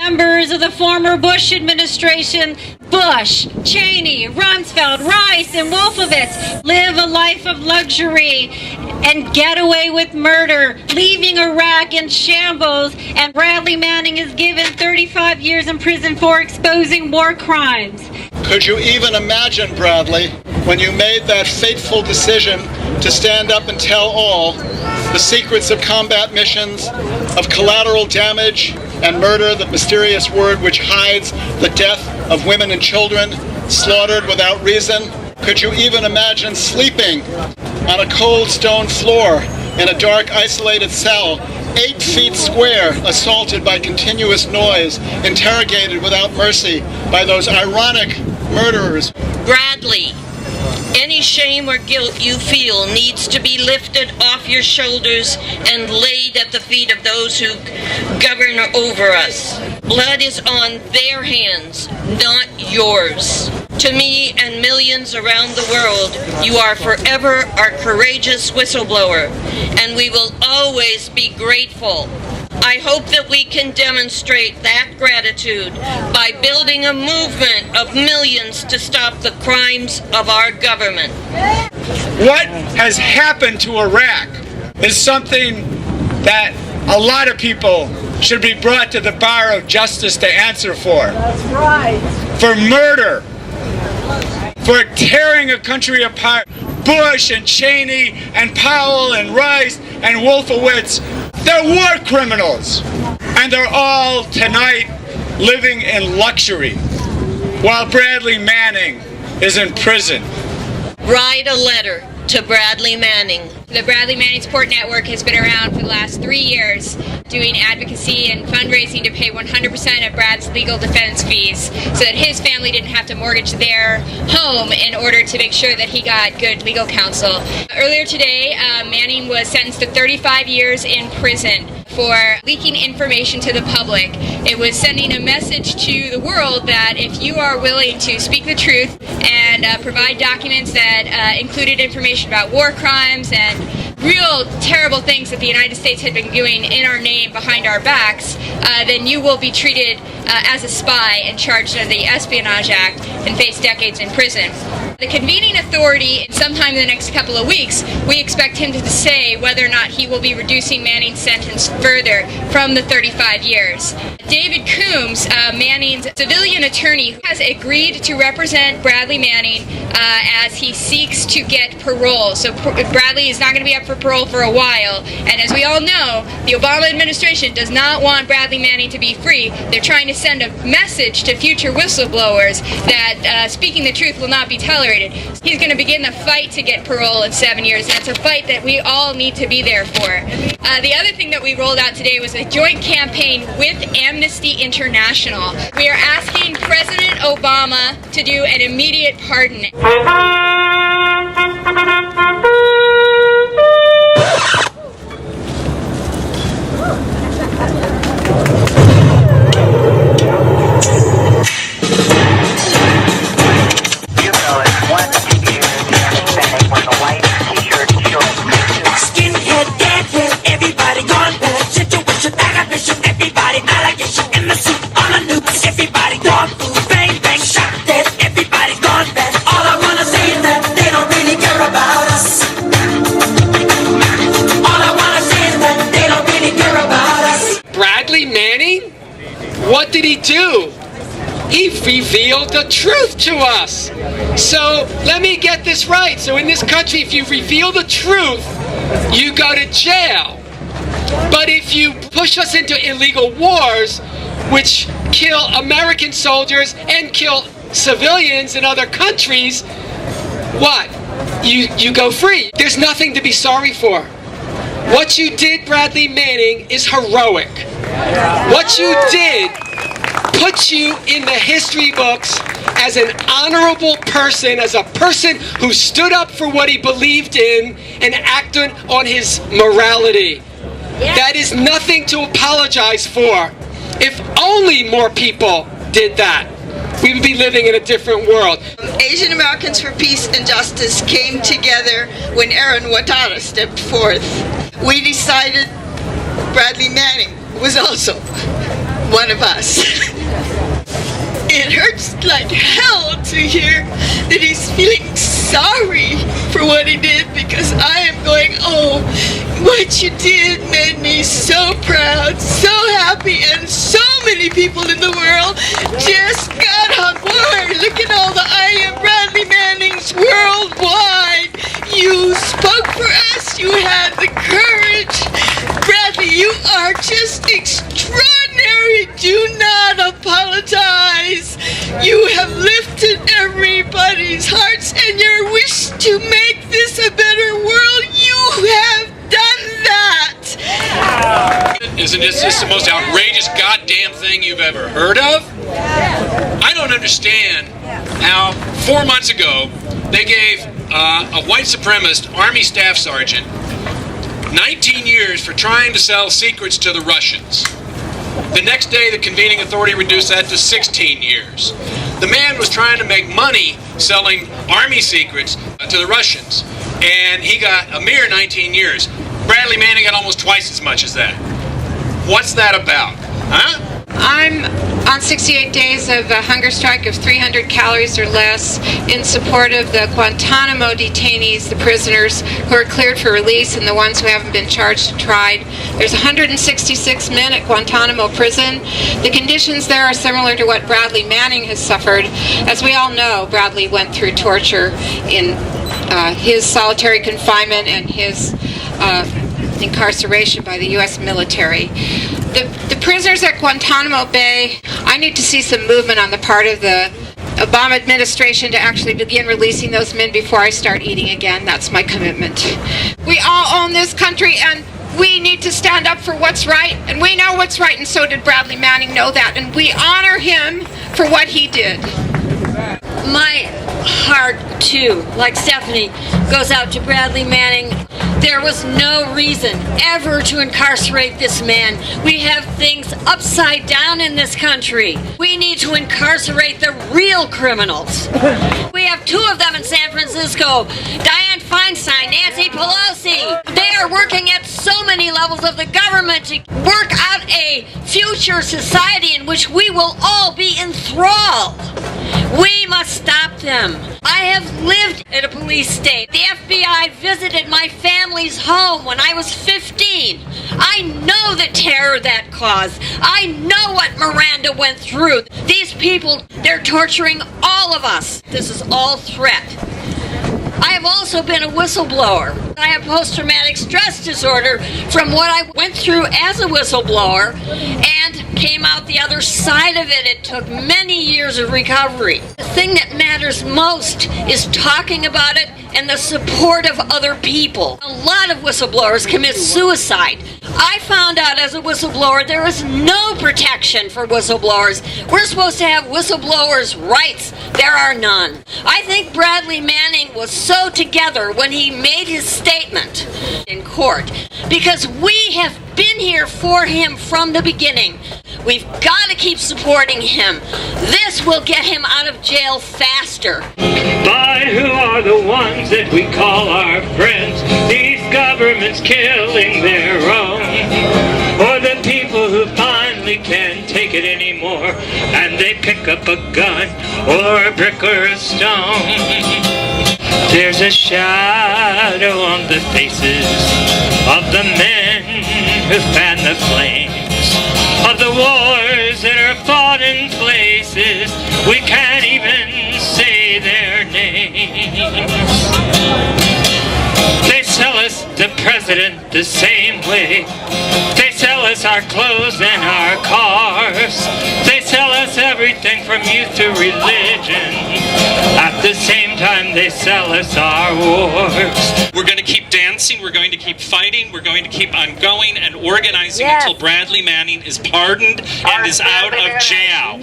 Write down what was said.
Members of the former Bush administration, Bush, Cheney, Rumsfeld, Rice, and Wolfowitz, live a life of luxury and get away with murder, leaving Iraq in shambles, and Bradley Manning is given 35 years in prison for exposing war crimes. Could you even imagine, Bradley, when you made that fateful decision to stand up and tell all the secrets of combat missions, of collateral damage and murder, the mysterious word which hides the death of women and children slaughtered without reason? Could you even imagine sleeping on a cold stone floor in a dark, isolated cell, 8 feet square, assaulted by continuous noise, interrogated without mercy by those ironic murderers? Bradley, any shame or guilt you feel needs to be lifted off your shoulders and laid at the feet of those who govern over us. Blood is on their hands, not yours. To me and millions around the world, you are forever our courageous whistleblower, and we will always be grateful. I hope that we can demonstrate that gratitude by building a movement of millions to stop the crimes of our government. What has happened to Iraq is something that a lot of people should be brought to the bar of justice to answer for. That's right. For murder, for tearing a country apart. Bush and Cheney and Powell and Rice and Wolfowitz, they're war criminals. And they're all tonight living in luxury while Bradley Manning is in prison. Write a letter to Bradley Manning. The Bradley Manning Support Network has been around for the last 3 years doing advocacy and fundraising to pay 100% of Brad's legal defense fees so that his family didn't have to mortgage their home in order to make sure that he got good legal counsel. Earlier today, Manning was sentenced to 35 years in prison for leaking information to the public. It was sending a message to the world that if you are willing to speak the truth and provide documents that included information about war crimes and real terrible things that the United States had been doing in our name behind our backs, then you will be treated as a spy and charged under the Espionage Act and face decades in prison. The convening authority, sometime in the next couple of weeks, we expect him to say whether or not he will be reducing Manning's sentence further from the 35 years. David Coombs, Manning's civilian attorney, has agreed to represent Bradley Manning as he seeks to get parole. So Bradley is not going to be up for parole for a while. And as we all know, the Obama administration does not want Bradley Manning to be free. They're trying to send a message to future whistleblowers that speaking the truth will not be tolerated. He's going to begin the fight to get parole in 7 years, and it's a fight that we all need to be there for. The other thing that we rolled out today was a joint campaign with Amnesty International. We are asking President Obama to do an immediate pardon. What did he do? He revealed the truth to us. So let me get this right. So in this country, if you reveal the truth, you go to jail. But if you push us into illegal wars, which kill American soldiers and kill civilians in other countries, what? You go free. There's nothing to be sorry for. What you did, Bradley Manning, is heroic. What you did puts you in the history books as an honorable person, as a person who stood up for what he believed in and acted on his morality. Yeah. That is nothing to apologize for. If only more people did that, we would be living in a different world. Asian Americans for Peace and Justice came together when Aaron Watara stepped forth. We decided Bradley Manning was also one of us. It hurts like hell to hear that he's feeling sorry for what he did, because I am going, oh, what you did made me so proud, so happy, and so many people in the world just got on board. Look at all the I Am Bradley Mannings worldwide. You spoke for us. You had the courage. Bradley, you are just extraordinary. Do not apologize. You have lifted everybody's hearts, and your wish to make this a better world, you have done that. Isn't this just the most outrageous goddamn thing you've ever heard of? I don't understand how 4 months ago they gave a white supremacist Army staff sergeant 19 years for trying to sell secrets to the Russians. The next day, the convening authority reduced that to 16 years. The man was trying to make money selling Army secrets to the Russians, and he got a mere 19 years. Bradley Manning got almost twice as much as that. What's that about? Huh? I'm on 68 days of a hunger strike of 300 calories or less in support of the Guantanamo detainees, the prisoners who are cleared for release and the ones who haven't been charged and tried. There's 166 men at Guantanamo prison. The conditions there are similar to what Bradley Manning has suffered. As we all know, Bradley went through torture in his solitary confinement and his incarceration by the U.S. military. The prisoners at Guantanamo Bay, I need to see some movement on the part of the Obama administration to actually begin releasing those men before I start eating again. That's my commitment. We all own this country, and we need to stand up for what's right, and we know what's right, and so did Bradley Manning know that, and we honor him for what he did. My heart, too, like Stephanie, goes out to Bradley Manning. There was no reason ever to incarcerate this man. We have things upside down in this country. We need to incarcerate the real criminals. We have two of them in San Francisco, Dianne Feinstein, Nancy Pelosi. They are working at so many levels of the government to work out a future society in which we will all be enthralled. We must stop them. I have lived in a police state. The FBI visited my family's home when I was 15. I know the terror that caused. I know what Miranda went through. These people, they're torturing all of us. This is all threat. I have also been a whistleblower. I have post-traumatic stress disorder from what I went through as a whistleblower and came out the other side of it. It took many years of recovery. The thing that matters most is talking about it and the support of other people. A lot of whistleblowers commit suicide. I found out as a whistleblower there is no protection for whistleblowers. We're supposed to have whistleblowers' rights. There are none. I think Bradley Manning was so together when he made his statement in court because we have been here for him from the beginning. We've got to keep supporting him. This will get him out of jail faster. But who are the ones that we call our friends? These governments killing their own. Or the people who finally can't take it anymore and they pick up a gun or a brick or a stone. There's a shadow on the faces of the men who fan the flames of the wars that are fought in places we can't even say their names. They sell us the president the same way. They sell us our clothes and our cars. They sell us everything from youth to religion. At the same time, they sell us our wars. We're going to keep dancing. We're going to keep fighting. We're going to keep on going and organizing until Bradley Manning is pardoned and is out of jail.